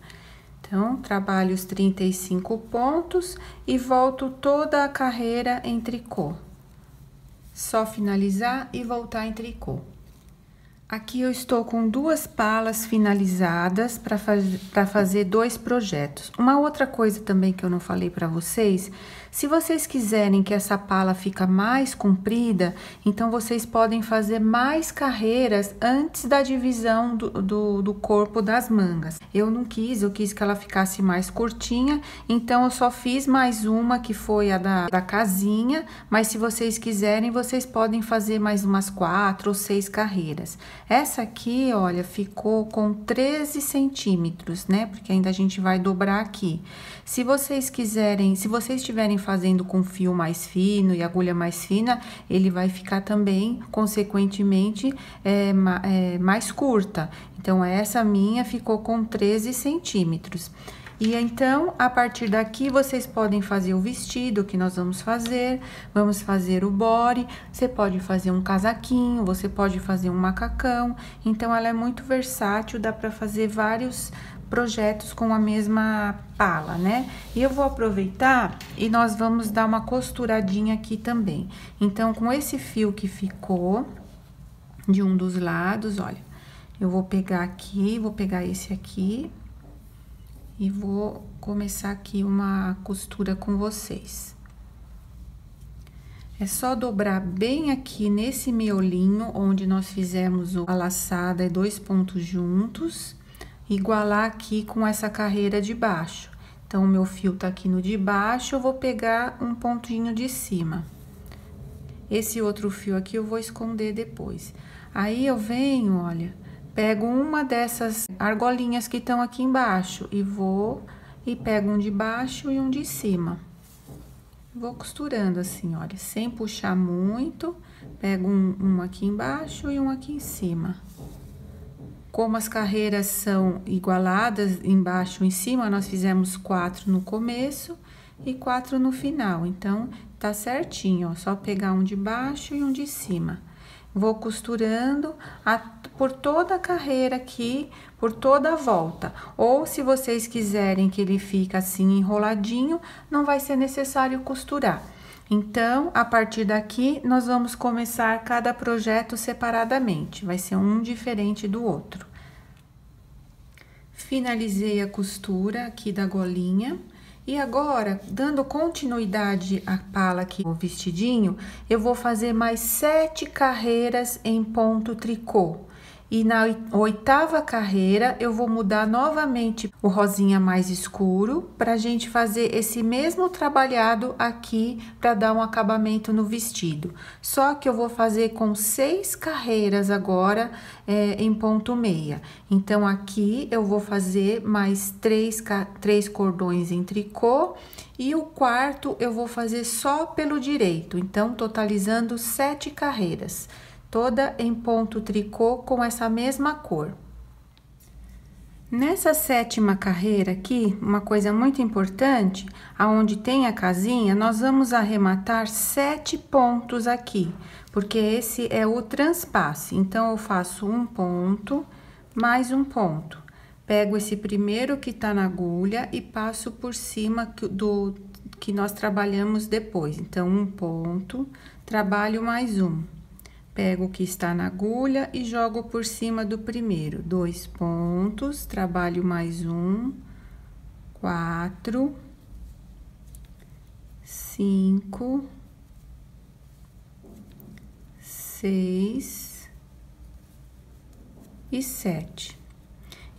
Então, trabalho os 35 pontos e volto toda a carreira em tricô. Só finalizar e voltar em tricô. Aqui eu estou com 2 palas finalizadas para fazer 2 projetos. Uma outra coisa também que eu não falei para vocês, se vocês quiserem que essa pala fica mais comprida, então vocês podem fazer mais carreiras antes da divisão do corpo das mangas. Eu não quis, eu quis que ela ficasse mais curtinha, então eu só fiz mais uma, que foi a da casinha, mas se vocês quiserem, vocês podem fazer mais umas 4 ou 6 carreiras. Essa aqui, olha, ficou com 13 centímetros, né? Porque ainda a gente vai dobrar aqui. Se vocês quiserem, se vocês estiverem fazendo com fio mais fino e agulha mais fina, ele vai ficar também, consequentemente, mais curta. Então, essa minha ficou com 13 centímetros. E então, a partir daqui, vocês podem fazer o vestido que nós vamos fazer o body, você pode fazer um casaquinho, você pode fazer um macacão. Então, ela é muito versátil, dá para fazer vários projetos com a mesma pala, né? E eu vou aproveitar e nós vamos dar uma costuradinha aqui também. Então, com esse fio que ficou de um dos lados, olha, eu vou pegar aqui, vou pegar esse aqui e vou começar aqui uma costura com vocês. É só dobrar bem aqui nesse miolinho, onde nós fizemos a laçada e 2 pontos juntos, igualar aqui com essa carreira de baixo. Então, o meu fio tá aqui no de baixo, eu vou pegar um pontinho de cima. Esse outro fio aqui eu vou esconder depois. Aí, eu venho, olha, pego uma dessas argolinhas que estão aqui embaixo e pego um de baixo e um de cima. Vou costurando assim, olha, sem puxar muito, pego um aqui embaixo e um aqui em cima. Como as carreiras são igualadas, embaixo e em cima, nós fizemos 4 no começo e 4 no final. Então, tá certinho, ó, só pegar um de baixo e um de cima. Vou costurando por toda a carreira aqui, por toda a volta. Ou, se vocês quiserem que ele fique assim enroladinho, não vai ser necessário costurar. Então, a partir daqui, nós vamos começar cada projeto separadamente. Vai ser um diferente do outro. Finalizei a costura aqui da golinha. E agora, dando continuidade à pala aqui, o vestidinho, eu vou fazer mais 7 carreiras em ponto tricô. E na 8ª carreira, eu vou mudar novamente o rosinha mais escuro, pra gente fazer esse mesmo trabalhado aqui, pra dar um acabamento no vestido. Só que eu vou fazer com 6 carreiras agora, em ponto meia. Então, aqui eu vou fazer mais 3 cordões em tricô, e o 4º eu vou fazer só pelo direito. Então, totalizando 7 carreiras. Toda em ponto tricô com essa mesma cor. Nessa 7ª carreira aqui, uma coisa muito importante, aonde tem a casinha, nós vamos arrematar 7 pontos aqui, porque esse é o transpasse. Então, eu faço um ponto, mais um ponto. Pego esse primeiro que tá na agulha e passo por cima do que nós trabalhamos depois. Então, um ponto, trabalho mais um. Pego o que está na agulha e jogo por cima do primeiro. 2 pontos, trabalho mais um, 4, 5, 6 e 7.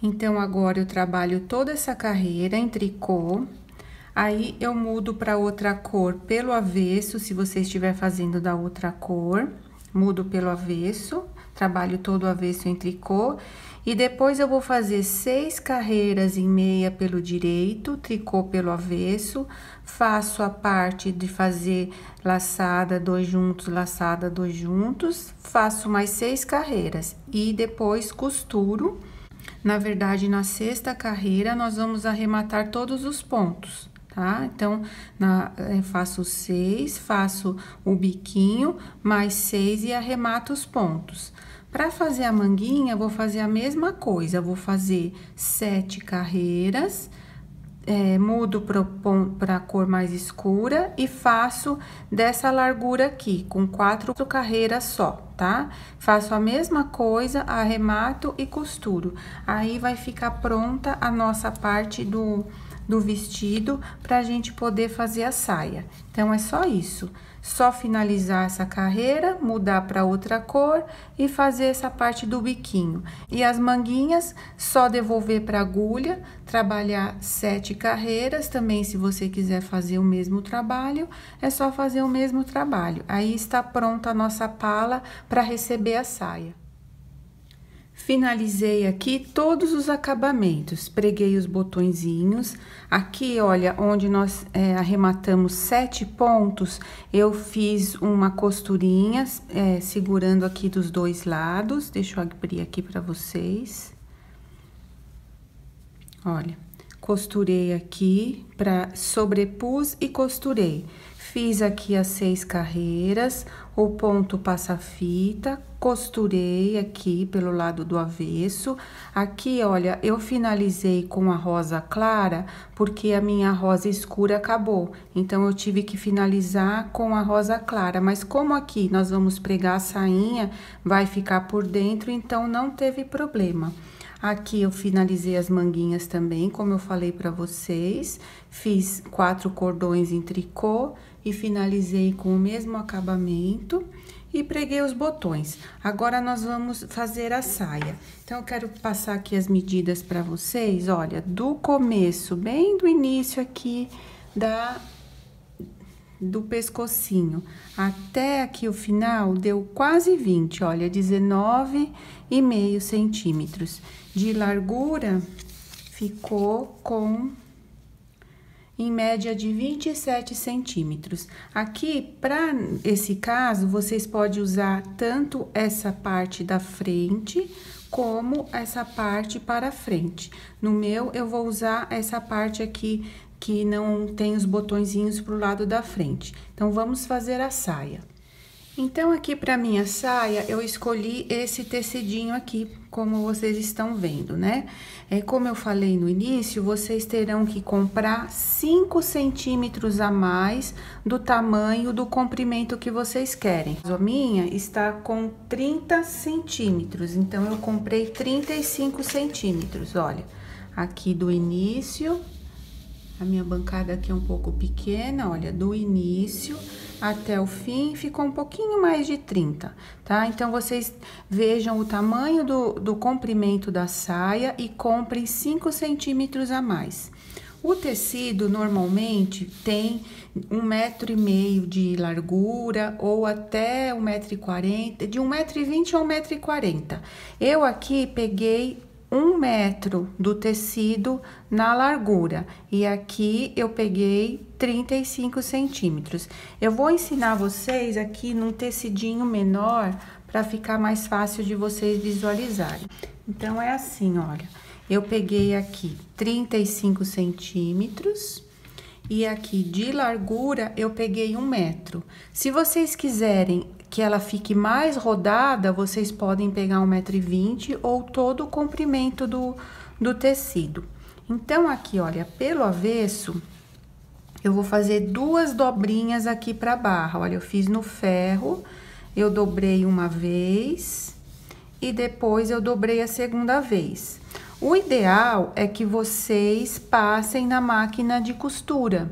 Então, agora eu trabalho toda essa carreira em tricô. Aí, eu mudo para outra cor pelo avesso, se você estiver fazendo da outra cor. Mudo pelo avesso, trabalho todo o avesso em tricô. E depois, eu vou fazer 6 carreiras em meia pelo direito, tricô pelo avesso. Faço a parte de fazer laçada, 2 juntos, laçada, 2 juntos. Faço mais 6 carreiras e depois costuro. Na verdade, na 6ª carreira, nós vamos arrematar todos os pontos. Tá? Então, faço 6, faço o biquinho, mais 6 e arremato os pontos. Para fazer a manguinha, vou fazer a mesma coisa, vou fazer 7 carreiras, mudo para a cor mais escura e faço dessa largura aqui, com 4 carreiras só, tá? Faço a mesma coisa, arremato e costuro. Aí, vai ficar pronta a nossa parte do vestido pra gente poder fazer a saia. Então, é só isso. Só finalizar essa carreira, mudar para outra cor e fazer essa parte do biquinho. E as manguinhas, só devolver pra agulha, trabalhar 7 carreiras. Também, se você quiser fazer o mesmo trabalho, é só fazer o mesmo trabalho. Aí, está pronta a nossa pala para receber a saia. Finalizei aqui todos os acabamentos, preguei os botõezinhos. Aqui, olha, onde nós arrematamos 7 pontos, eu fiz uma costurinha, segurando aqui dos 2 lados. Deixa eu abrir aqui pra vocês. Olha, costurei aqui, sobrepus e costurei. Fiz aqui as 6 carreiras, o ponto passa-fita, costurei aqui pelo lado do avesso. Aqui, olha, eu finalizei com a rosa clara, porque a minha rosa escura acabou. Então, eu tive que finalizar com a rosa clara. Mas como aqui nós vamos pregar a sainha, vai ficar por dentro, então não teve problema. Aqui eu finalizei as manguinhas também, como eu falei pra vocês. Fiz 4 cordões em tricô e finalizei com o mesmo acabamento e preguei os botões. Agora, nós vamos fazer a saia. Então, eu quero passar aqui as medidas pra vocês, olha, do começo, bem do início aqui do pescocinho até aqui o final, deu quase 20, olha, 19,5 centímetros. De largura, ficou com, em média, de 27 centímetros. Aqui, para esse caso, vocês podem usar tanto essa parte da frente, como essa parte para frente. No meu, eu vou usar essa parte aqui, que não tem os botõezinhos pro lado da frente. Então, vamos fazer a saia. Então, aqui pra minha saia, eu escolhi esse tecidinho aqui, como vocês estão vendo, né? Como eu falei no início, vocês terão que comprar 5 centímetros a mais do tamanho do comprimento que vocês querem. A minha está com 30 centímetros, então, eu comprei 35 centímetros, olha. Aqui do início, a minha bancada aqui é um pouco pequena, olha, do início até o fim, ficou um pouquinho mais de 30, tá? Então, vocês vejam o tamanho do comprimento da saia e comprem 5 centímetros a mais. O tecido, normalmente, tem 1,5 m de largura ou até 1,40 m, de 1,20 m a 1,40 m. Eu aqui peguei 1 metro do tecido na largura, e aqui eu peguei 35 centímetros. Eu vou ensinar vocês aqui num tecidinho menor, para ficar mais fácil de vocês visualizarem. Então, é assim, olha, eu peguei aqui 35 centímetros e aqui de largura eu peguei 1 metro. Se vocês quiserem que ela fique mais rodada, vocês podem pegar 1,20 m ou todo o comprimento do tecido. Então, aqui, olha, pelo avesso, eu vou fazer 2 dobrinhas aqui pra barra. Olha, eu fiz no ferro, eu dobrei uma vez e depois eu dobrei a segunda vez. O ideal é que vocês passem na máquina de costura,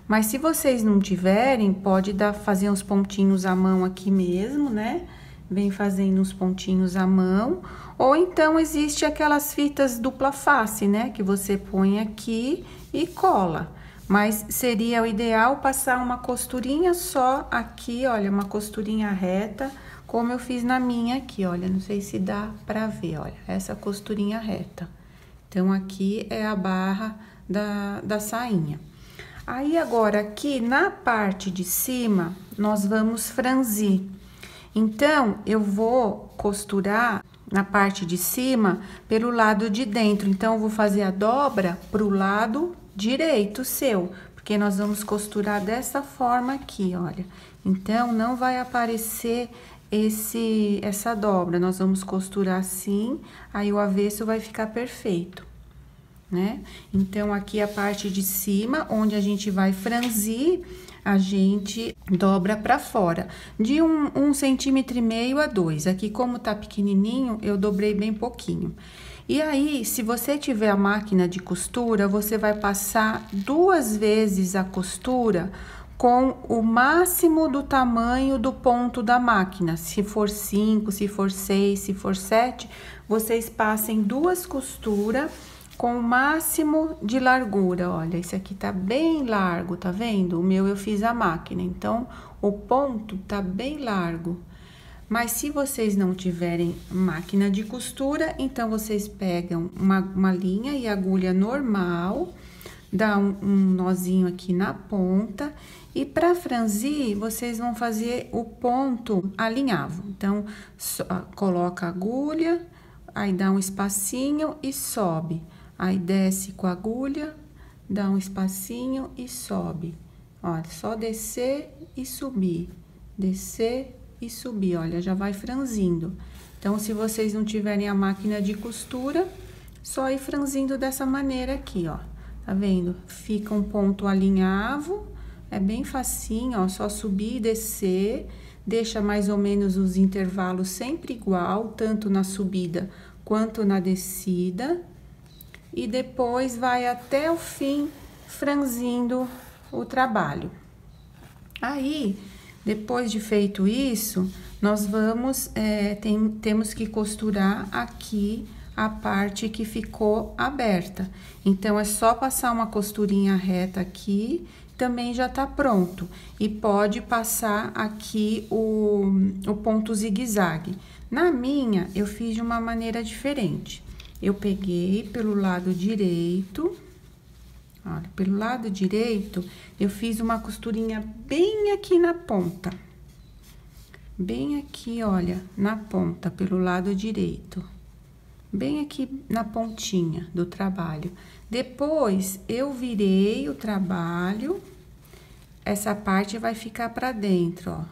mas se vocês não tiverem, pode fazer uns pontinhos à mão aqui mesmo, né? Vem fazendo uns pontinhos à mão, ou então existe aquelas fitas dupla face, né? Que você põe aqui e cola. Mas seria o ideal passar uma costurinha só aqui, olha, uma costurinha reta, como eu fiz na minha aqui, olha, não sei se dá pra ver, olha, essa costurinha reta. Então, aqui é a barra da sainha. Aí, agora, aqui na parte de cima, nós vamos franzir. Então, eu vou costurar na parte de cima pelo lado de dentro. Então, eu vou fazer a dobra pro lado direito seu, porque nós vamos costurar dessa forma aqui, olha. Então, não vai aparecer essa dobra, nós vamos costurar assim, aí o avesso vai ficar perfeito, né? Então, aqui a parte de cima, onde a gente vai franzir, a gente dobra pra fora, de 1,5 centímetro a 2. Aqui, como tá pequenininho, eu dobrei bem pouquinho. E aí, se você tiver a máquina de costura, você vai passar 2 vezes a costura com o máximo do tamanho do ponto da máquina. Se for 5, se for 6, se for 7, vocês passem 2 costuras com o máximo de largura. Olha, esse aqui tá bem largo, tá vendo? O meu eu fiz a máquina, então o ponto tá bem largo. Mas se vocês não tiverem máquina de costura, então vocês pegam uma linha e agulha normal, dá um nozinho aqui na ponta, e para franzir, vocês vão fazer o ponto alinhavo. Então, coloca a agulha, aí dá um espacinho e sobe. Aí, desce com a agulha, dá um espacinho e sobe. Olha, só descer e subir, descer e subir, olha, já vai franzindo. Então, se vocês não tiverem a máquina de costura, só ir franzindo dessa maneira aqui, ó. Tá vendo? Fica um ponto alinhavo, é bem facinho, ó, só subir e descer, deixa mais ou menos os intervalos sempre igual, tanto na subida quanto na descida, e depois vai até o fim franzindo o trabalho. Aí, depois de feito isso, nós vamos, temos que costurar aqui a parte que ficou aberta. Então, é só passar uma costurinha reta aqui, também já tá pronto. E pode passar aqui o ponto zigue-zague. Na minha, eu fiz de uma maneira diferente. Eu peguei pelo lado direito, olha, pelo lado direito, eu fiz uma costurinha bem aqui na ponta. Bem aqui, olha, na ponta, pelo lado direito. Bem aqui na pontinha do trabalho. Depois, eu virei o trabalho, essa parte vai ficar pra dentro, ó.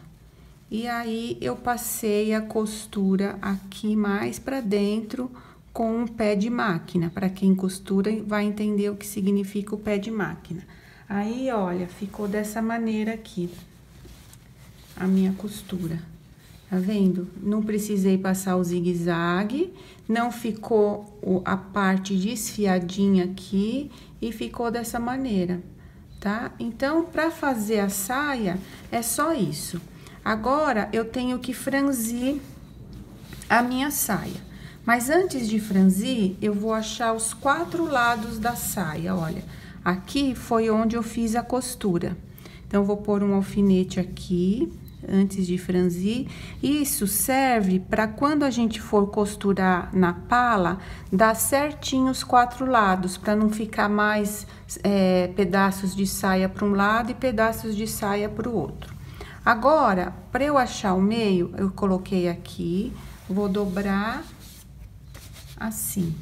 E aí, eu passei a costura aqui mais pra dentro com um pé de máquina. Pra quem costura, vai entender o que significa o pé de máquina. Aí, olha, ficou dessa maneira aqui, a minha costura. Tá vendo? Não precisei passar o zigue-zague, não ficou a parte desfiadinha aqui e ficou dessa maneira, tá? Então, pra fazer a saia, é só isso. Agora, eu tenho que franzir a minha saia. Mas antes de franzir, eu vou achar os 4 lados da saia, olha. Aqui foi onde eu fiz a costura. Então, eu vou pôr um alfinete aqui, antes de franzir. Isso serve para quando a gente for costurar na pala, dar certinho os 4 lados, para não ficar mais pedaços de saia para um lado e pedaços de saia para o outro. Agora, para eu achar o meio, eu coloquei aqui, vou dobrar assim.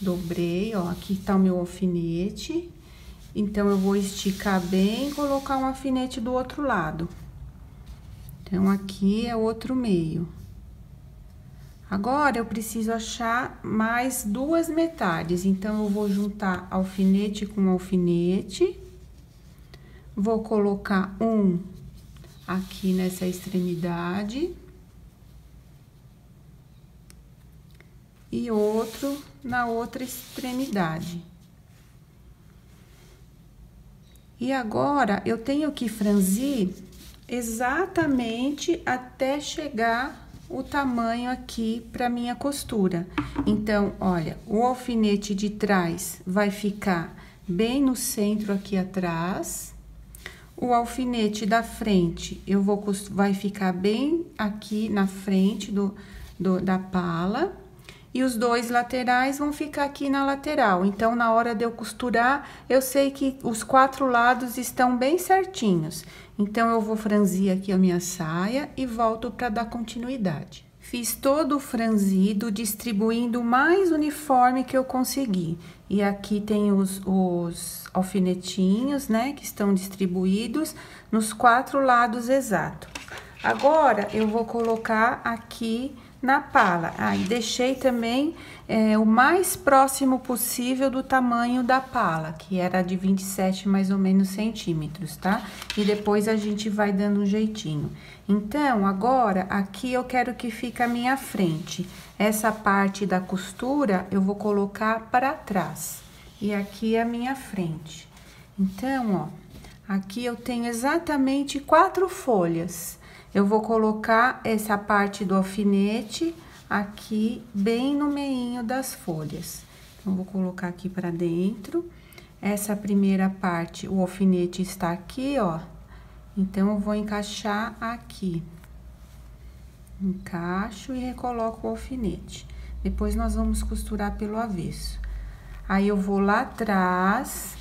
Dobrei, ó, aqui tá o meu alfinete. Então, eu vou esticar bem e colocar um alfinete do outro lado. Então, aqui é o outro meio. Agora, eu preciso achar mais duas metades. Então, eu vou juntar alfinete com alfinete. Vou colocar um aqui nessa extremidade. E outro na outra extremidade. E agora, eu tenho que franzir exatamente até chegar o tamanho aqui para minha costura. Então, olha, o alfinete de trás vai ficar bem no centro aqui atrás. O alfinete da frente, vai ficar bem aqui na frente da pala. E os dois laterais vão ficar aqui na lateral. Então, na hora de eu costurar, eu sei que os 4 lados estão bem certinhos. Então, eu vou franzir aqui a minha saia e volto para dar continuidade. Fiz todo o franzido, distribuindo o mais uniforme que eu consegui. E aqui tem os alfinetinhos, né, que estão distribuídos nos 4 lados exatos. Agora, eu vou colocar aqui na pala. E deixei também o mais próximo possível do tamanho da pala, que era de 27 mais ou menos centímetros, tá? E depois a gente vai dando um jeitinho. Então, agora, aqui eu quero que fique a minha frente. Essa parte da costura eu vou colocar para trás. E aqui é a minha frente. Então, ó, aqui eu tenho exatamente 4 folhas. Eu vou colocar essa parte do alfinete aqui bem no meinho das folhas. Então, vou colocar aqui pra dentro. Essa primeira parte, o alfinete está aqui, ó. Então, eu vou encaixar aqui. Encaixo e recoloco o alfinete. Depois, nós vamos costurar pelo avesso. Aí, eu vou lá atrás,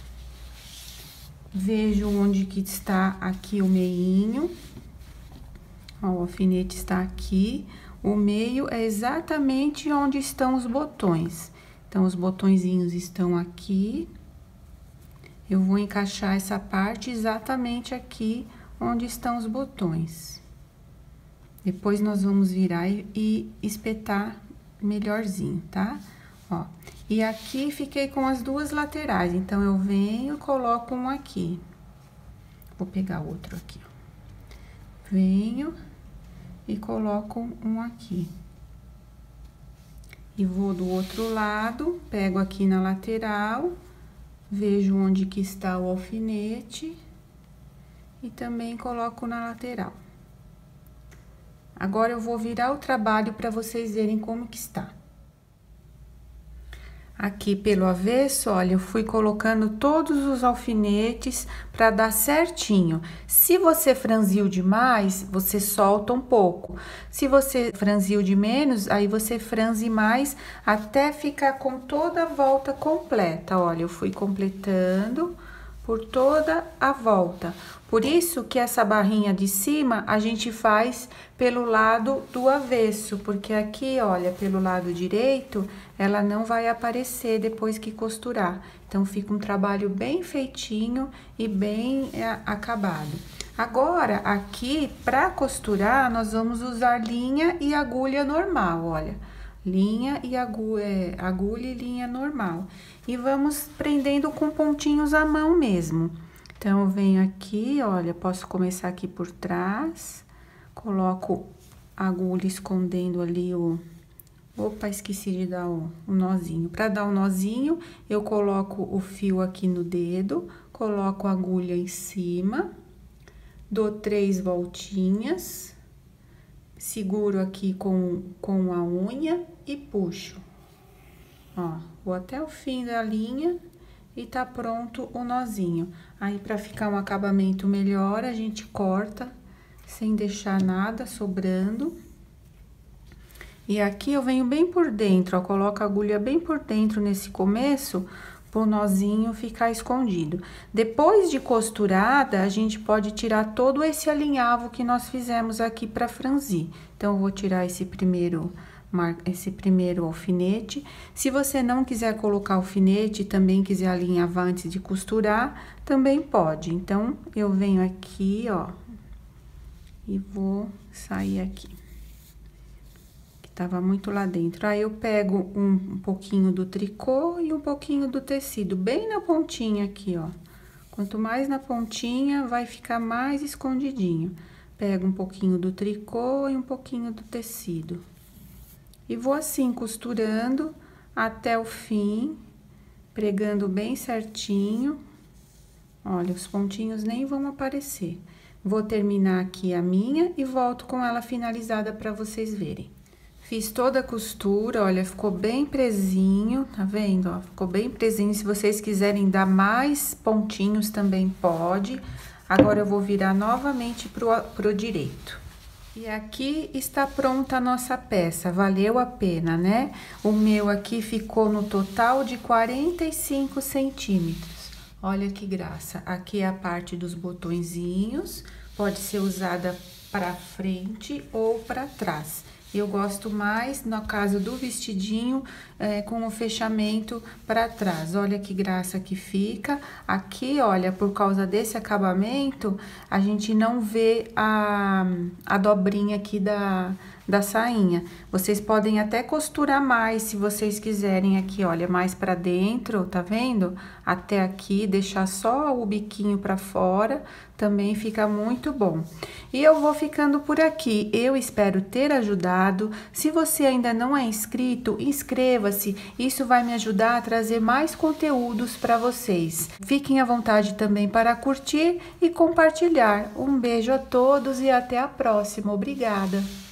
vejo onde que está aqui o meinho. Ó, o alfinete está aqui, o meio é exatamente onde estão os botões. Então, os botõezinhos estão aqui. Eu vou encaixar essa parte exatamente aqui onde estão os botões. Depois, nós vamos virar e espetar melhorzinho, tá? Ó, e aqui fiquei com as 2 laterais, então, eu venho e coloco um aqui. Vou pegar outro aqui, ó. Venho e coloco um aqui. E vou do outro lado, pego aqui na lateral, vejo onde que está o alfinete e também coloco na lateral. Agora, eu vou virar o trabalho para vocês verem como que está. Aqui pelo avesso, olha, eu fui colocando todos os alfinetes para dar certinho. Se você franziu demais, você solta um pouco. Se você franziu de menos, aí você franze mais até ficar com toda a volta completa. Olha, eu fui completando por toda a volta. Por isso que essa barrinha de cima a gente faz pelo lado do avesso, porque aqui, olha, pelo lado direito, ela não vai aparecer depois que costurar. Então, fica um trabalho bem feitinho e bem acabado. Agora, aqui, para costurar, nós vamos usar linha e agulha normal, olha. Linha e agulha e linha normal. E vamos prendendo com pontinhos à mão mesmo. Então, eu venho aqui, olha, posso começar aqui por trás, coloco a agulha escondendo ali o... Opa, esqueci de dar o nozinho. Para dar o nozinho, eu coloco o fio aqui no dedo, coloco a agulha em cima, dou 3 voltinhas, seguro aqui com a unha e puxo. Ó, vou até o fim da linha e tá pronto o nozinho. Aí, pra ficar um acabamento melhor, a gente corta sem deixar nada sobrando. E aqui eu venho bem por dentro, ó, coloco a agulha bem por dentro nesse começo, pro nozinho ficar escondido. Depois de costurada, a gente pode tirar todo esse alinhavo que nós fizemos aqui pra franzir. Então, eu vou tirar esse primeiro esse primeiro alfinete. Se você não quiser colocar alfinete, também quiser alinhavar antes de costurar, também pode. Então, eu venho aqui, ó, e vou sair aqui. Que tava muito lá dentro. Aí, eu pego um pouquinho do tricô e um pouquinho do tecido, bem na pontinha aqui, ó. Quanto mais na pontinha, vai ficar mais escondidinho. Pego um pouquinho do tricô e um pouquinho do tecido. E vou assim, costurando até o fim, pregando bem certinho. Olha, os pontinhos nem vão aparecer. Vou terminar aqui a minha e volto com ela finalizada para vocês verem. Fiz toda a costura, olha, ficou bem presinho, tá vendo? Ó, ficou bem presinho. Se vocês quiserem dar mais pontinhos, também pode. Agora, eu vou virar novamente pro direito. E aqui está pronta a nossa peça, valeu a pena, né? O meu aqui ficou no total de 45 centímetros. Olha que graça. Aqui é a parte dos botõezinhos, pode ser usada para frente ou para trás. Eu gosto mais, no caso do vestidinho, com o fechamento para trás. Olha que graça que fica. Aqui, olha, por causa desse acabamento, a gente não vê a dobrinha aqui da sainha. Vocês podem até costurar mais, se vocês quiserem aqui, olha, mais para dentro, tá vendo? Até aqui, deixar só o biquinho para fora, também fica muito bom. E eu vou ficando por aqui. Eu espero ter ajudado. Se você ainda não é inscrito, inscreva-se. Isso vai me ajudar a trazer mais conteúdos para vocês. Fiquem à vontade também para curtir e compartilhar. Um beijo a todos e até a próxima. Obrigada!